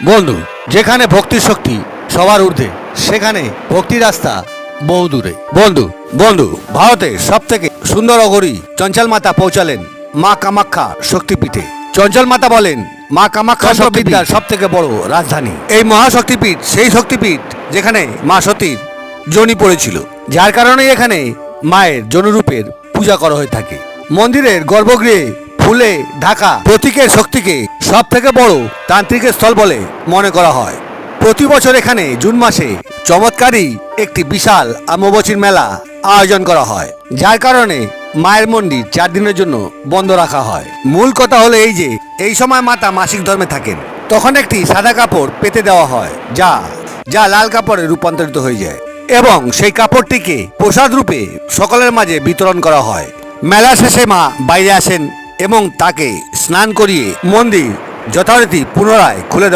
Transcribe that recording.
বন্ধু, যেখানে ভক্তির শক্তি সবার ঊর্ধ্বে সেখানে ভক্তি রাস্তা বহু দূরে। বন্ধু বন্ধু ভারতের সব থেকে সুন্দর অঘরী চঞ্চল মাতা পৌঁছালেন মা কামাখ্যা শক্তিপীঠে। চঞ্চল মাতা বলেন মা কামাখ্যা শক্তিবিদ্যার সব থেকে বড় রাজধানী। এই মহাশক্তিপীঠ সেই শক্তিপীঠ যেখানে মা সতীর যোনি পড়েছিল, যার কারণে এখানে মায়ের জনরূপের পূজা করা হয়ে থাকে। মন্দিরের গর্ভগৃহে ফুলে ঢাকা প্রতীকের শক্তিকে সব থেকে বড় তান্ত্রিকের স্থল বলে মনে করা হয়। প্রতি বছর এখানে জুন মাসে চমৎকারী একটি বিশাল অম্বুবাচীর মেলা আয়োজন করা হয়, যার কারণে মায়ের মন্দির 4 দিনের জন্য বন্ধ রাখা হয়। মূল কথা হলো এই যে এই সময় মাতা মাসিক ধর্মে থাকেন, তখন একটি সাদা কাপড় পেতে দেওয়া হয় যা যা লাল কাপড়ে রূপান্তরিত হয়ে যায় এবং সেই কাপড়টিকে প্রসাদ রূপে সকলের মাঝে বিতরণ করা হয়। মেলা শেষে মা বাইরে আসেন এবং তাকে স্নান করিয়ে মন্দির যথারীতি পুনরায় খুলে দেওয়া